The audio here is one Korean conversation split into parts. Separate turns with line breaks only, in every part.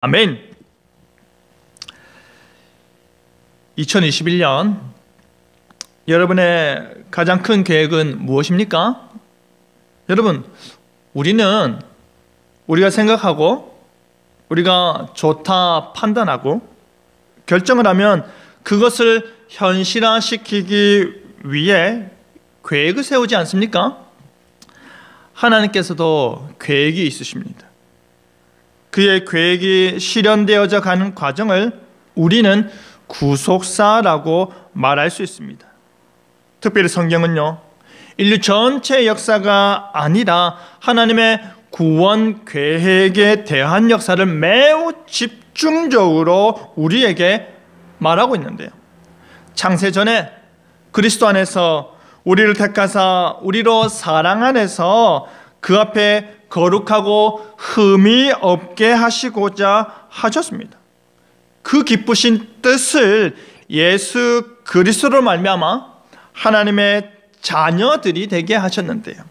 아멘. 2021년 여러분의 가장 큰 계획은 무엇입니까? 여러분, 우리가 생각하고 우리가 좋다 판단하고 결정을 하면 그것을 현실화시키기 위해 계획을 세우지 않습니까? 하나님께서도 계획이 있으십니다. 그의 계획이 실현되어져 가는 과정을 우리는 구속사라고 말할 수 있습니다. 특별히 성경은요, 인류 전체의 역사가 아니라 하나님의 구원 계획에 대한 역사를 매우 집중적으로 우리에게 말하고 있는데요. 창세 전에 그리스도 안에서 우리를 택하사 우리로 사랑 안에서 그 앞에 거룩하고 흠이 없게 하시고자 하셨습니다. 그 기쁘신 뜻을 예수 그리스도로 말미암아 하나님의 자녀들이 되게 하셨는데요.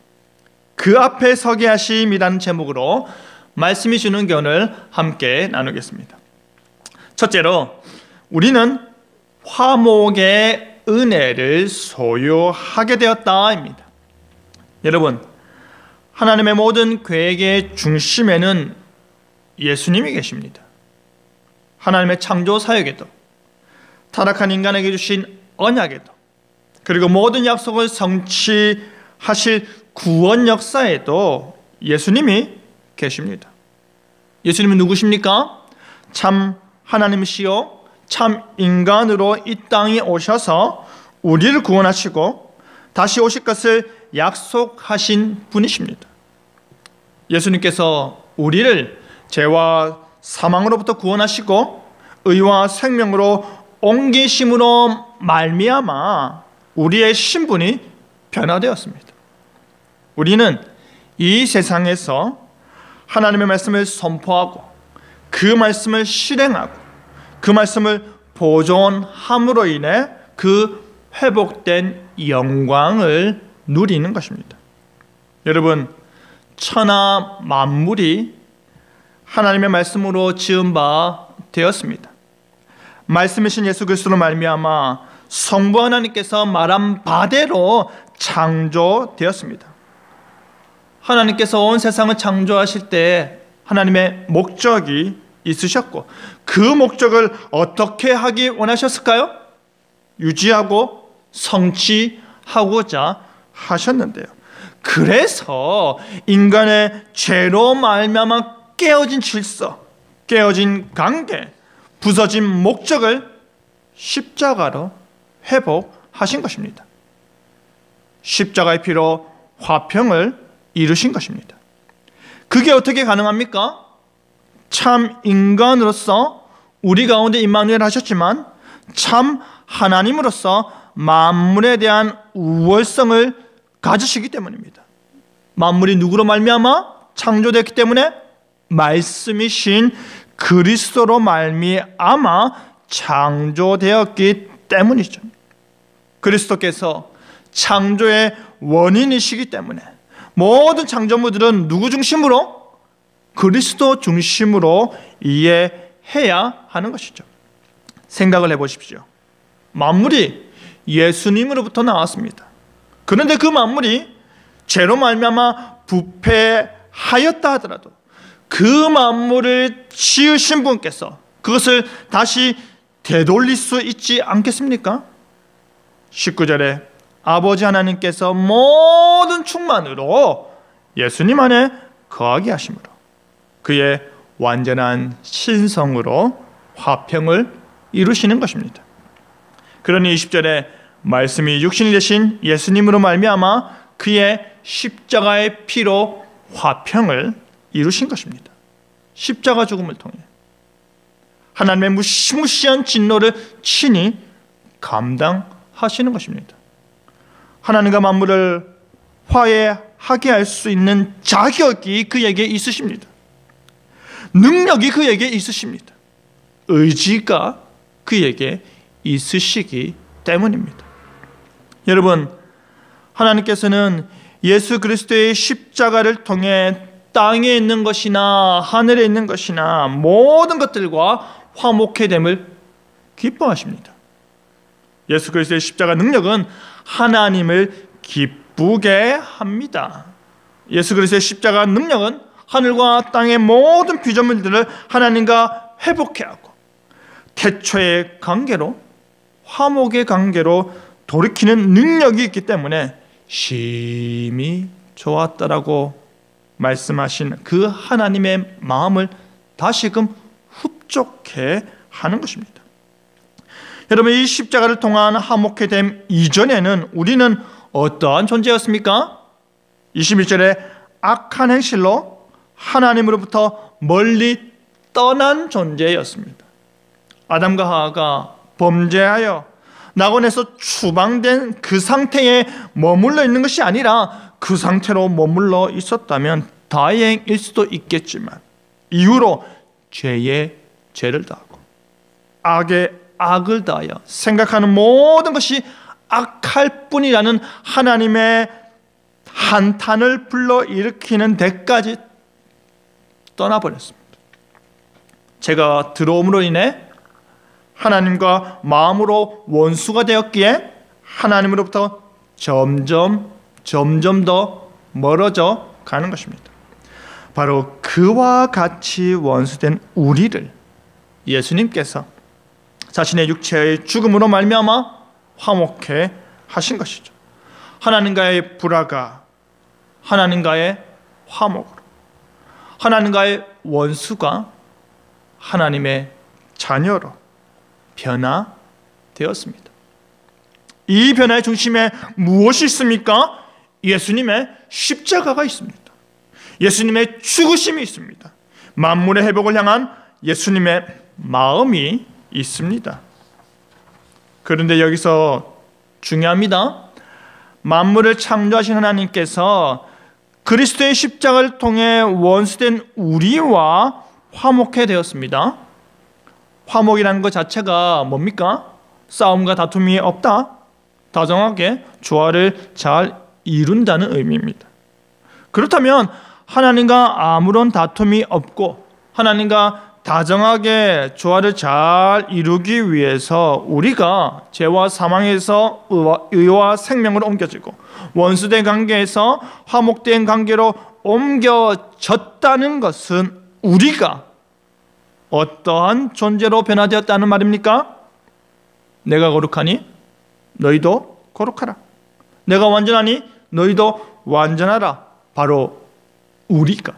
그 앞에 서게 하심이라는 제목으로 말씀이 주는 교훈을 함께 나누겠습니다. 첫째로, 우리는 화목의 은혜를 소유하게 되었다입니다. 여러분, 하나님의 모든 계획의 중심에는 예수님이 계십니다. 하나님의 창조 사역에도, 타락한 인간에게 주신 언약에도, 그리고 모든 약속을 성취하실 구원 역사에도 예수님이 계십니다. 예수님은 누구십니까? 참 하나님이시요 참 인간으로 이 땅에 오셔서 우리를 구원하시고 다시 오실 것을 약속하신 분이십니다. 예수님께서 우리를 죄와 사망으로부터 구원하시고 의와 생명으로 옮기심으로 말미암아 우리의 신분이 변화되었습니다. 우리는 이 세상에서 하나님의 말씀을 선포하고 그 말씀을 실행하고 그 말씀을 보존함으로 인해 그 회복된 영광을 누리는 것입니다. 여러분, 천하 만물이 하나님의 말씀으로 지은 바 되었습니다. 말씀이신 예수 그리스도로 말미암아 성부 하나님께서 말한 바대로 창조되었습니다. 하나님께서 온 세상을 창조하실 때 하나님의 목적이 있으셨고 그 목적을 어떻게 하기 원하셨을까요? 유지하고 성취하고자 하셨는데요. 그래서 인간의 죄로 말미암아 깨어진 질서, 깨어진 관계, 부서진 목적을 십자가로 회복하신 것입니다. 십자가의 피로 화평을 이루신 것입니다. 그게 어떻게 가능합니까? 참 인간으로서 우리 가운데 임마누엘 하셨지만 참 하나님으로서 만물에 대한 우월성을 가지시기 때문입니다. 만물이 누구로 말미암아 창조됐기 때문에 말씀이신 그리스도로 말미암아 창조되었기 때문이죠. 그리스도께서 창조의 원인이시기 때문에 모든 창조물들은 누구 중심으로? 그리스도 중심으로 이해해야 하는 것이죠. 생각을 해보십시오. 만물이 예수님으로부터 나왔습니다. 그런데 그 만물이 죄로 말미암아 부패하였다 하더라도 그 만물을 지으신 분께서 그것을 다시 되돌릴 수 있지 않겠습니까? 19절에 아버지 하나님께서 모든 충만으로 예수님 안에 거하게 하심으로 그의 완전한 신성으로 화평을 이루시는 것입니다. 그러니 20절에 말씀이 육신이 되신 예수님으로 말미암아 그의 십자가의 피로 화평을 이루신 것입니다. 십자가 죽음을 통해 하나님의 무시무시한 진노를 친히 감당하시는 것입니다. 하나님과 만물을 화해하게 할 수 있는 자격이 그에게 있으십니다. 능력이 그에게 있으십니다. 의지가 그에게 있으시기 때문입니다. 여러분, 하나님께서는 예수 그리스도의 십자가를 통해 땅에 있는 것이나 하늘에 있는 것이나 모든 것들과 화목해 됨을 기뻐하십니다. 예수 그리스도의 십자가 능력은 하나님을 기쁘게 합니다. 예수 그리스도의 십자가 능력은 하늘과 땅의 모든 피조물들을 하나님과 회복해 하고 태초의 관계로, 화목의 관계로 돌이키는 능력이 있기 때문에 심히 좋았다라고 말씀하신 그 하나님의 마음을 다시금 흡족해 하는 것입니다. 여러분, 이 십자가를 통한 화목해 됨 이전에는 우리는 어떠한 존재였습니까? 21절에 악한 행실로 하나님으로부터 멀리 떠난 존재였습니다. 아담과 하와가 범죄하여 낙원에서 추방된 그 상태에 머물러 있는 것이 아니라 그 상태로 머물러 있었다면 다행일 수도 있겠지만 이후로 죄에 죄를 더하고 악에 악을 더하여 생각하는 모든 것이 악할 뿐이라는 하나님의 한탄을 불러일으키는 데까지 떠나버렸습니다. 제가 들어옴으로 인해 하나님과 마음으로 원수가 되었기에 하나님으로부터 점점 더 멀어져 가는 것입니다. 바로 그와 같이 원수된 우리를 예수님께서 자신의 육체의 죽음으로 말미암아 화목해 하신 것이죠. 하나님과의 불화가 하나님과의 화목으로, 하나님과의 원수가 하나님의 자녀로 변화되었습니다. 이 변화의 중심에 무엇이 있습니까? 예수님의 십자가가 있습니다. 예수님의 죽으심이 있습니다. 만물의 회복을 향한 예수님의 마음이 있습니다. 그런데 여기서 중요합니다. 만물을 창조하신 하나님께서 그리스도의 십자가를 통해 원수된 우리와 화목해 되었습니다. 화목이라는 것 자체가 뭡니까? 싸움과 다툼이 없다, 다정하게 조화를 잘 이룬다는 의미입니다. 그렇다면 하나님과 아무런 다툼이 없고 하나님과 다정하게 조화를 잘 이루기 위해서 우리가 죄와 사망에서 의와 생명으로 옮겨지고 원수된 관계에서 화목된 관계로 옮겨졌다는 것은 우리가 어떠한 존재로 변화되었다는 말입니까? 내가 거룩하니 너희도 거룩하라. 내가 완전하니 너희도 완전하라. 바로 우리가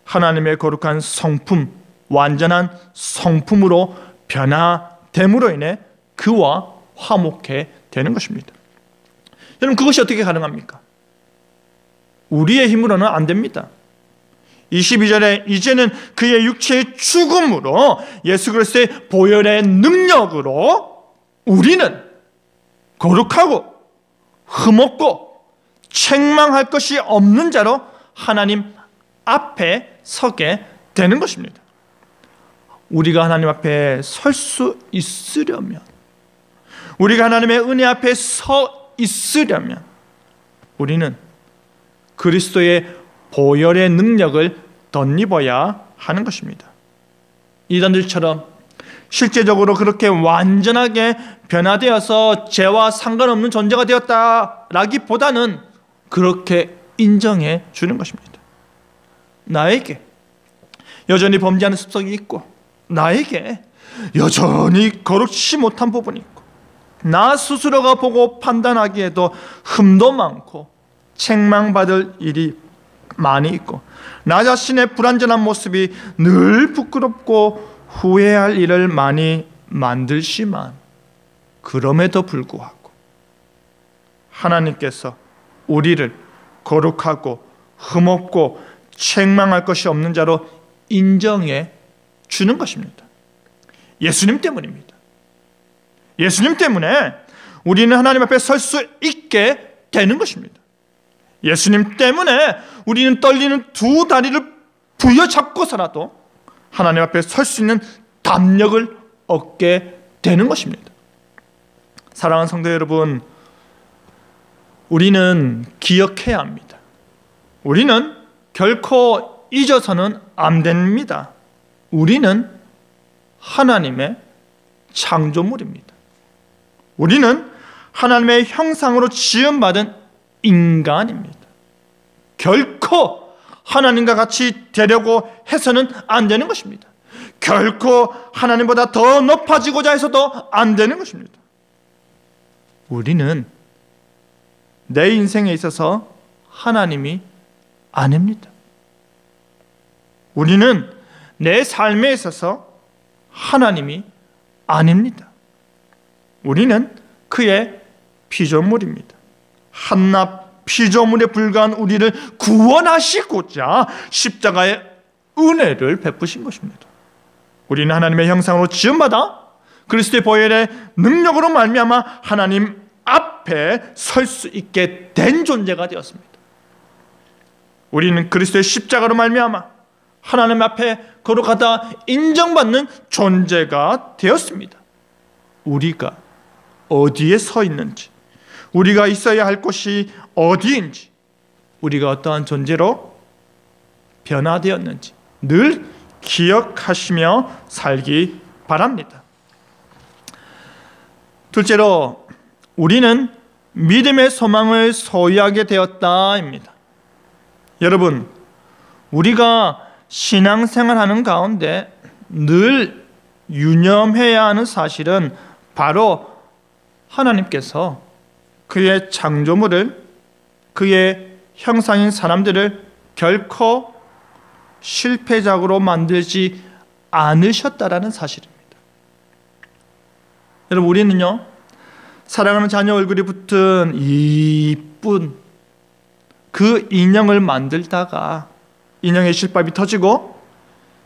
하나님의 거룩한 성품, 완전한 성품으로 변화됨으로 인해 그와 화목해 되는 것입니다. 여러분, 그것이 어떻게 가능합니까? 우리의 힘으로는 안 됩니다. 22절에 이제는 그의 육체의 죽음으로 예수 그리스도의 보혈의 능력으로 우리는 거룩하고 흠없고 책망할 것이 없는 자로 하나님 앞에 서게 되는 것입니다. 우리가 하나님 앞에 설 수 있으려면, 우리가 하나님의 은혜 앞에 서 있으려면 우리는 그리스도의 보혈의 능력을 덧입어야 하는 것입니다. 이단들처럼 실제적으로 그렇게 완전하게 변화되어서 죄와 상관없는 존재가 되었다라기보다는 그렇게 인정해 주는 것입니다. 나에게 여전히 범죄하는 습성이 있고, 나에게 여전히 거룩치 못한 부분이 있고, 나 스스로가 보고 판단하기에도 흠도 많고 책망받을 일이 많이 있고, 나 자신의 불완전한 모습이 늘 부끄럽고 후회할 일을 많이 만들지만, 그럼에도 불구하고 하나님께서 우리를 거룩하고 흠없고 책망할 것이 없는 자로 인정해 주는 것입니다. 예수님 때문입니다. 예수님 때문에 우리는 하나님 앞에 설 수 있게 되는 것입니다. 예수님 때문에 우리는 떨리는 두 다리를 부여잡고서라도 하나님 앞에 설 수 있는 담력을 얻게 되는 것입니다. 사랑하는 성도 여러분, 우리는 기억해야 합니다. 우리는 결코 잊어서는 안 됩니다. 우리는 하나님의 창조물입니다. 우리는 하나님의 형상으로 지음받은 인간입니다. 결코 하나님과 같이 되려고 해서는 안 되는 것입니다. 결코 하나님보다 더 높아지고자 해서도 안 되는 것입니다. 우리는 내 인생에 있어서 하나님이 아닙니다. 우리는 내 삶에 있어서 하나님이 아닙니다. 우리는 그의 피조물입니다. 한낱 피조물에 불과한 우리를 구원하시고자 십자가의 은혜를 베푸신 것입니다. 우리는 하나님의 형상으로 지음받아 그리스도의 보혈의 능력으로 말미암아 하나님 앞에 설 수 있게 된 존재가 되었습니다. 우리는 그리스도의 십자가로 말미암아 하나님 앞에 거룩하다 인정받는 존재가 되었습니다. 우리가 어디에 서 있는지, 우리가 있어야 할 곳이 어디인지, 우리가 어떠한 존재로 변화되었는지 늘 기억하시며 살기 바랍니다. 둘째로, 우리는 믿음의 소망을 소유하게 되었다입니다. 여러분, 우리가 신앙생활하는 가운데 늘 유념해야 하는 사실은 바로 하나님께서 그의 창조물을, 그의 형상인 사람들을 결코 실패작으로 만들지 않으셨다라는 사실입니다. 여러분, 우리는요, 사랑하는 자녀 얼굴이 붙은 이쁜 그 인형을 만들다가 인형의 실밥이 터지고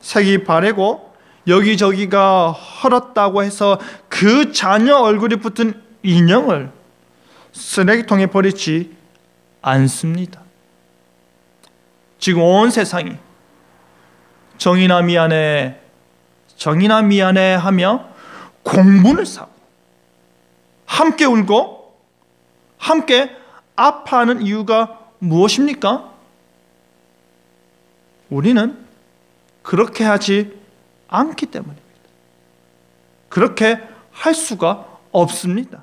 색이 바래고 여기저기가 헐었다고 해서 그 자녀 얼굴이 붙은 인형을 쓰레기통에 버리지 않습니다. 지금 온 세상이 정의나 미안해, 정의나 미안해 하며 공분을 사고 함께 울고 함께 아파하는 이유가 무엇입니까? 우리는 그렇게 하지 않기 때문입니다. 그렇게 할 수가 없습니다.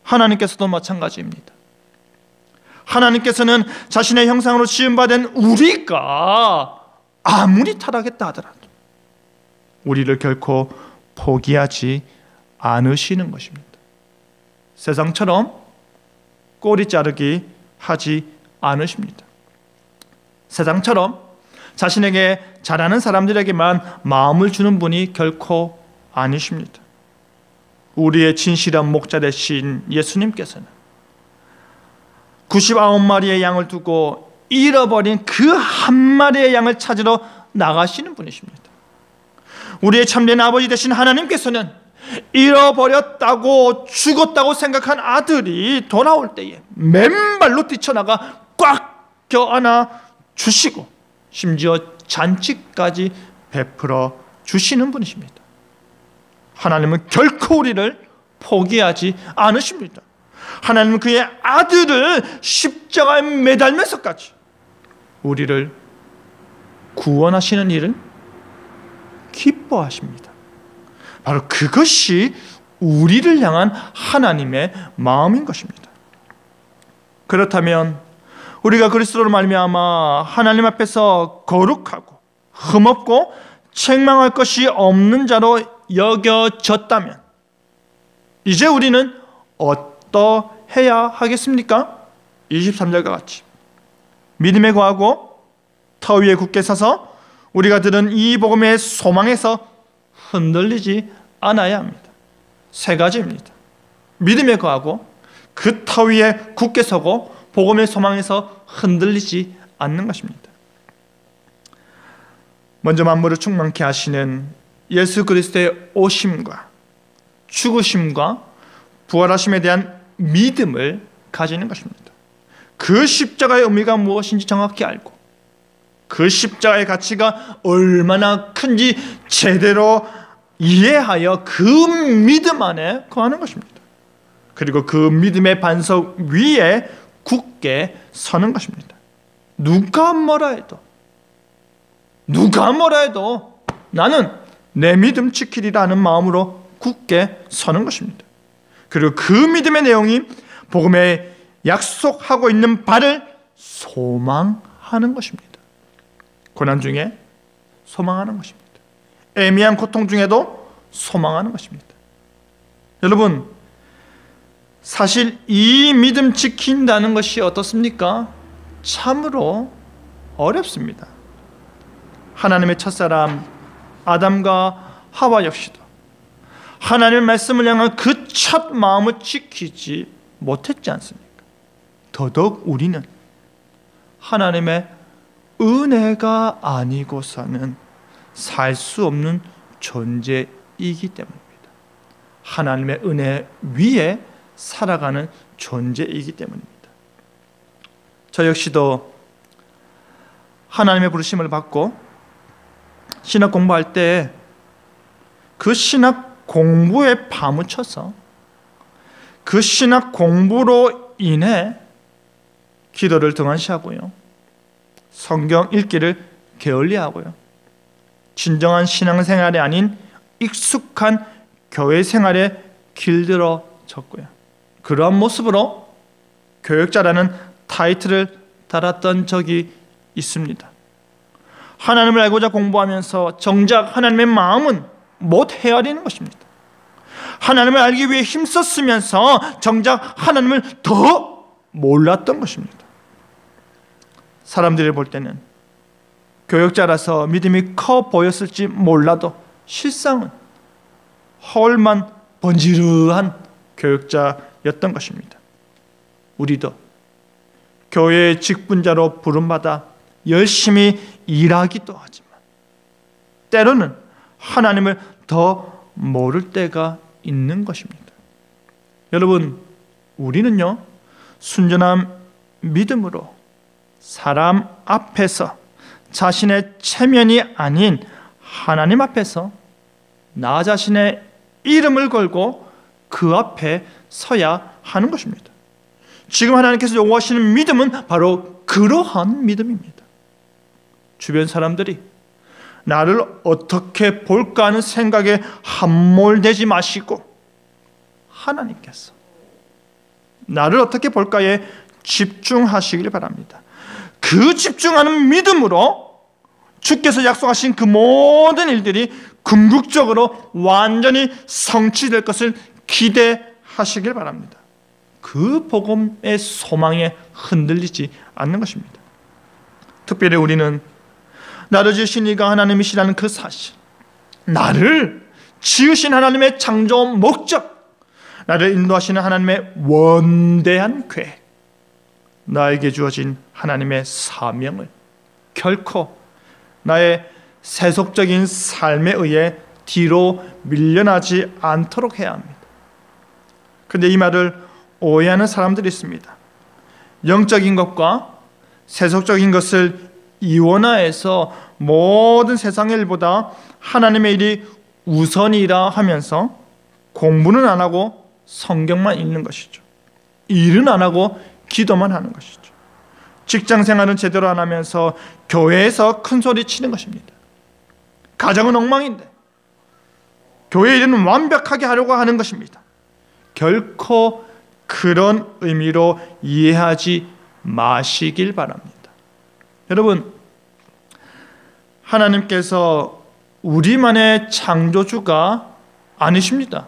하나님께서도 마찬가지입니다. 하나님께서는 자신의 형상으로 지음받은 우리가 아무리 타락했다 하더라도 우리를 결코 포기하지 않으시는 것입니다. 세상처럼 꼬리 자르기 하지 않으십니다. 세상처럼 자신에게 잘하는 사람들에게만 마음을 주는 분이 결코 아니십니다. 우리의 진실한 목자 되신 예수님께서는 99마리의 양을 두고 잃어버린 그 한 마리의 양을 찾으러 나가시는 분이십니다. 우리의 참된 아버지 되신 하나님께서는 잃어버렸다고 죽었다고 생각한 아들이 돌아올 때에 맨발로 뛰쳐나가 꽉 껴안아 주시고 심지어 잔치까지 베풀어 주시는 분이십니다. 하나님은 결코 우리를 포기하지 않으십니다. 하나님은 그의 아들을 십자가에 매달면서까지 우리를 구원하시는 일을 기뻐하십니다. 바로 그것이 우리를 향한 하나님의 마음인 것입니다. 그렇다면 우리가 그리스도로 말미암아 하나님 앞에서 거룩하고 흠없고 책망할 것이 없는 자로 여겨졌다면 이제 우리는 어떠해야 하겠습니까? 23절과 같이 믿음에 거하고 터 위에 굳게 서서 우리가 들은 이 복음의 소망에서 흔들리지 않아야 합니다. 세 가지입니다. 믿음에 거하고 그 터 위에 굳게 서고 복음의 소망에서 흔들리지 않는 것입니다. 먼저 만물을 충만케 하시는 예수 그리스도의 오심과 죽으심과 부활하심에 대한 믿음을 가지는 것입니다. 그 십자가의 의미가 무엇인지 정확히 알고 그 십자가의 가치가 얼마나 큰지 제대로 이해하여 그 믿음 안에 거하는 것입니다. 그리고 그 믿음의 반석 위에 굳게 서는 것입니다. 누가 뭐라 해도 나는 내 믿음 지키리라는 마음으로 굳게 서는 것입니다. 그리고 그 믿음의 내용이 복음에 약속하고 있는 바를 소망하는 것입니다. 고난 중에 소망하는 것입니다. 애매한 고통 중에도 소망하는 것입니다. 여러분, 사실 이 믿음 지킨다는 것이 어떻습니까? 참으로 어렵습니다. 하나님의 첫사람 아담과 하와 역시도 하나님의 말씀을 향한 그 첫 마음을 지키지 못했지 않습니까? 더더욱 우리는 하나님의 은혜가 아니고서는 살 수 없는 존재이기 때문입니다. 하나님의 은혜 위에 살아가는 존재이기 때문입니다. 저 역시도 하나님의 부르심을 받고 신학 공부할 때 그 신학 공부에 파묻혀서 그 신학 공부로 인해 기도를 등한시하고요, 성경 읽기를 게을리하고요, 진정한 신앙생활이 아닌 익숙한 교회 생활에 길들어졌고요, 그러한 모습으로 교역자라는 타이틀을 달았던 적이 있습니다. 하나님을 알고자 공부하면서 정작 하나님의 마음은 못 헤아리는 것입니다. 하나님을 알기 위해 힘썼으면서 정작 하나님을 더 몰랐던 것입니다. 사람들이 볼 때는 교역자라서 믿음이 커 보였을지 몰라도 실상은 허울만 번지르한 교역자였던 것입니다. 우리도 교회의 직분자로 부름받아 열심히 일하기도 하지만 때로는 하나님을 더 모를 때가 있는 것입니다. 여러분, 우리는요, 순전한 믿음으로 사람 앞에서 자신의 체면이 아닌 하나님 앞에서 나 자신의 이름을 걸고 그 앞에 서야 하는 것입니다. 지금 하나님께서 요구하시는 믿음은 바로 그러한 믿음입니다. 주변 사람들이 나를 어떻게 볼까 하는 생각에 함몰되지 마시고 하나님께서 나를 어떻게 볼까에 집중하시길 바랍니다. 그 집중하는 믿음으로 주께서 약속하신 그 모든 일들이 궁극적으로 완전히 성취될 것을 기대하시길 바랍니다. 그 복음의 소망에 흔들리지 않는 것입니다. 특별히 우리는 나를 지으신 이가 하나님이시라는 그 사실, 나를 지으신 하나님의 창조 목적, 나를 인도하시는 하나님의 원대한 계획, 나에게 주어진 하나님의 사명을 결코 나의 세속적인 삶에 의해 뒤로 밀려나지 않도록 해야 합니다. 그런데 이 말을 오해하는 사람들이 있습니다. 영적인 것과 세속적인 것을 이원화해서 모든 세상의 일보다 하나님의 일이 우선이라 하면서 공부는 안 하고 성경만 읽는 것이죠. 일은 안 하고 기도만 하는 것이죠. 직장 생활은 제대로 안 하면서 교회에서 큰 소리 치는 것입니다. 가정은 엉망인데 교회 일은 완벽하게 하려고 하는 것입니다. 결코 그런 의미로 이해하지 마시길 바랍니다. 여러분, 하나님께서 우리만의 창조주가 아니십니다.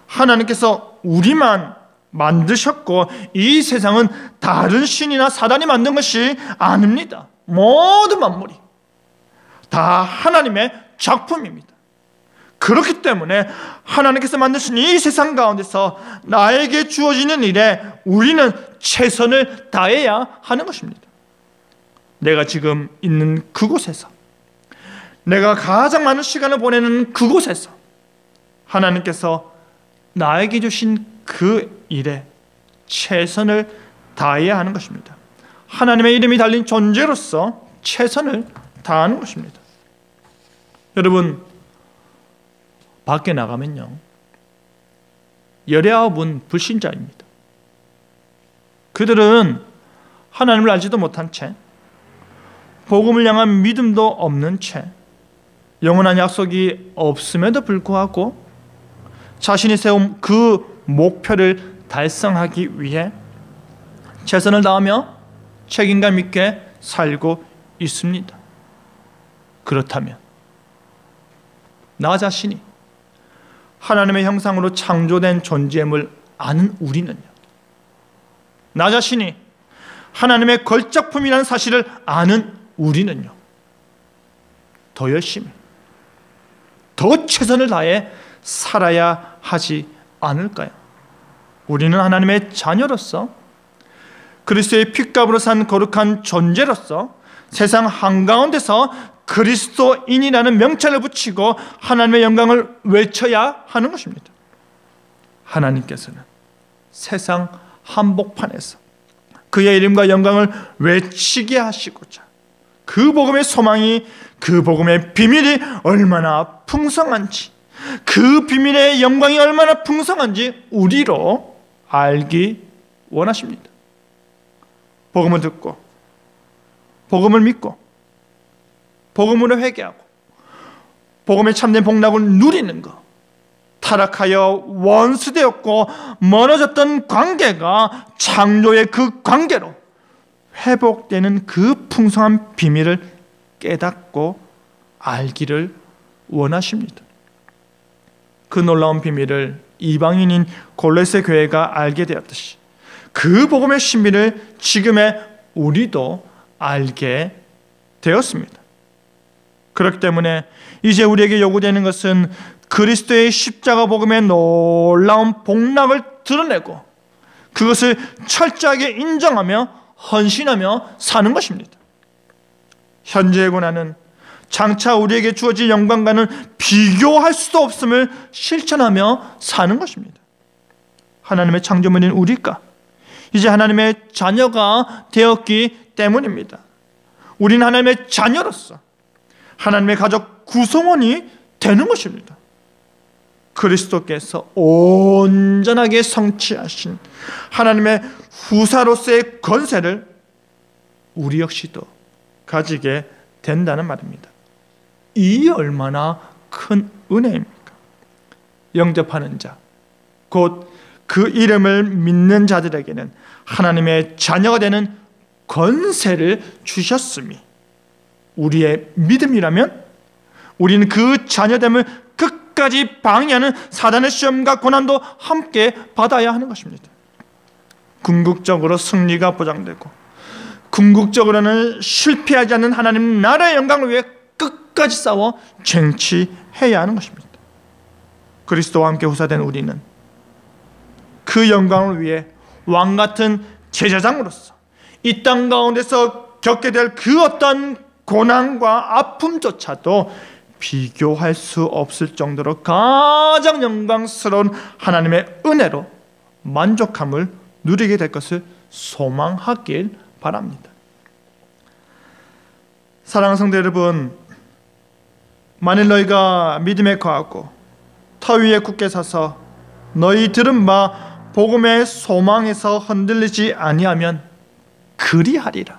하나님께서 우리만 만드셨고 이 세상은 다른 신이나 사단이 만든 것이 아닙니다. 모든 만물이 다 하나님의 작품입니다. 그렇기 때문에 하나님께서 만드신 이 세상 가운데서 나에게 주어지는 일에 우리는 최선을 다해야 하는 것입니다. 내가 지금 있는 그곳에서, 내가 가장 많은 시간을 보내는 그곳에서 하나님께서 나에게 주신 그 일에 최선을 다해야 하는 것입니다. 하나님의 이름이 달린 존재로서 최선을 다하는 것입니다. 여러분, 밖에 나가면요, 19은 불신자입니다. 그들은 하나님을 알지도 못한 채, 복음을 향한 믿음도 없는 채, 영원한 약속이 없음에도 불구하고 자신이 세운 그 목표를 달성하기 위해 최선을 다하며 책임감 있게 살고 있습니다. 그렇다면 나 자신이 하나님의 형상으로 창조된 존재임을 아는 우리는요, 나 자신이 하나님의 걸작품이라는 사실을 아는 우리는요, 더 열심히, 더 최선을 다해 살아야 하지 않을까요? 우리는 하나님의 자녀로서, 그리스도의 핏값으로 산 거룩한 존재로서 세상 한가운데서 그리스도인이라는 명찰을 붙이고 하나님의 영광을 외쳐야 하는 것입니다. 하나님께서는 세상 한복판에서 그의 이름과 영광을 외치게 하시고자 그 복음의 소망이, 그 복음의 비밀이 얼마나 풍성한지, 그 비밀의 영광이 얼마나 풍성한지 우리로 알기 원하십니다. 복음을 듣고, 복음을 믿고, 복음으로 회개하고, 복음의 참된 복락을 누리는 것, 타락하여 원수되었고 멀어졌던 관계가 창조의 그 관계로 회복되는 그 풍성한 비밀을 깨닫고 알기를 원하십니다. 그 놀라운 비밀을 이방인인 골로새 교회가 알게 되었듯이 그 복음의 신비를 지금의 우리도 알게 되었습니다. 그렇기 때문에 이제 우리에게 요구되는 것은 그리스도의 십자가 복음의 놀라운 복락을 드러내고 그것을 철저하게 인정하며 헌신하며 사는 것입니다. 현재의 고난은 장차 우리에게 주어질 영광과는 비교할 수도 없음을 실천하며 사는 것입니다. 하나님의 창조물인 우리가 이제 하나님의 자녀가 되었기 때문입니다. 우리는 하나님의 자녀로서 하나님의 가족 구성원이 되는 것입니다. 그리스도께서 온전하게 성취하신 하나님의 후사로서의 권세를 우리 역시도 가지게 된다는 말입니다. 이 얼마나 큰 은혜입니까? 영접하는 자, 곧 그 이름을 믿는 자들에게는 하나님의 자녀가 되는 권세를 주셨음이 우리의 믿음이라면 우리는 그 자녀됨을 끝까지 방해하는 사단의 시험과 고난도 함께 받아야 하는 것입니다. 궁극적으로 승리가 보장되고 궁극적으로는 실패하지 않는 하나님 나라의 영광을 위해 끝까지 싸워 쟁취해야 하는 것입니다. 그리스도와 함께 후사된 우리는 그 영광을 위해 왕같은 제사장으로서 이 땅 가운데서 겪게 될 그 어떤 고난과 아픔조차도 비교할 수 없을 정도로 가장 영광스러운 하나님의 은혜로 만족함을 누리게 될 것을 소망하길 바랍니다. 사랑하는 성도 여러분, 만일 너희가 믿음에 거하고 터 위에 굳게 서서 너희 들은 바 복음의 소망에서 흔들리지 아니하면 그리하리라.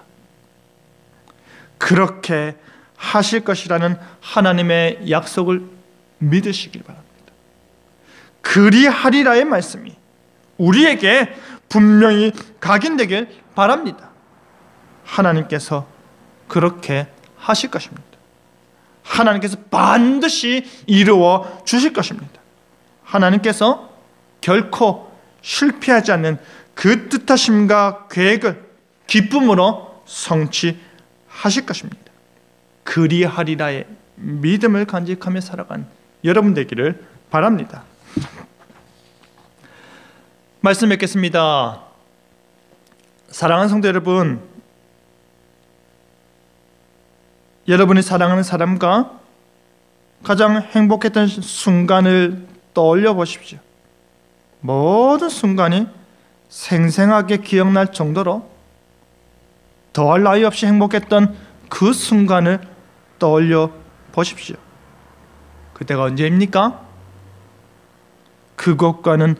그렇게 하실 것이라는 하나님의 약속을 믿으시길 바랍니다. 그리하리라의 말씀이 우리에게 분명히 각인되길 바랍니다. 하나님께서 그렇게 하실 것입니다. 하나님께서 반드시 이루어 주실 것입니다. 하나님께서 결코 실패하지 않는 그 뜻하심과 계획을 기쁨으로 성취하실 것입니다. 그리하리라의 믿음을 간직하며 살아간 여러분 되기를 바랍니다. 말씀 맺겠습니다. 사랑하는 성도 여러분, 여러분이 사랑하는 사람과 가장 행복했던 순간을 떠올려 보십시오. 모든 순간이 생생하게 기억날 정도로 더할 나위 없이 행복했던 그 순간을 떠올려 보십시오. 그때가 언제입니까? 그것과는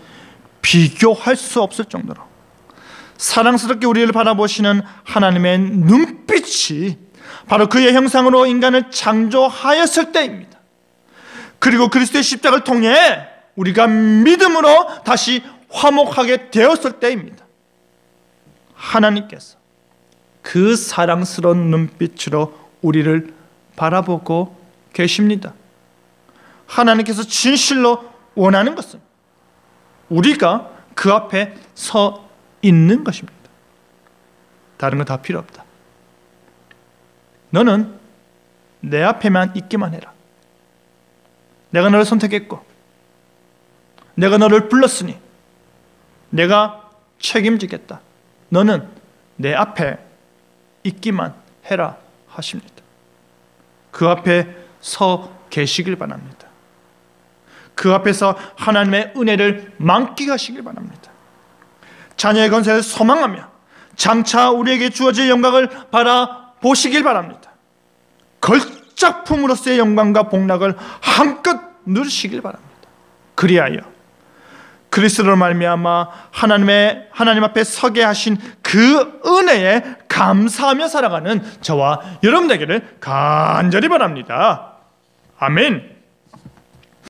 비교할 수 없을 정도로 사랑스럽게 우리를 바라보시는 하나님의 눈빛이 바로 그의 형상으로 인간을 창조하였을 때입니다. 그리고 그리스도의 십자가를 통해 우리가 믿음으로 다시 화목하게 되었을 때입니다. 하나님께서 그 사랑스러운 눈빛으로 우리를 바라보고 계십니다. 하나님께서 진실로 원하는 것은 우리가 그 앞에 서 있는 것입니다. 다른 거 다 필요 없다. 너는 내 앞에만 있기만 해라. 내가 너를 선택했고 내가 너를 불렀으니 내가 책임지겠다. 너는 내 앞에 있기만 해라 하십니다. 그 앞에 서 계시길 바랍니다. 그 앞에서 하나님의 은혜를 만끽하시길 바랍니다. 자녀의 건세를 소망하며 장차 우리에게 주어질 영광을 바라보시길 바랍니다. 걸작품으로서의 영광과 복락을 한껏 누리시길 바랍니다. 그리하여 그리스도로 말미암아 하나님 앞에 서게 하신 그 은혜에 감사하며 살아가는 저와 여러분 되기를 간절히 바랍니다. 아멘.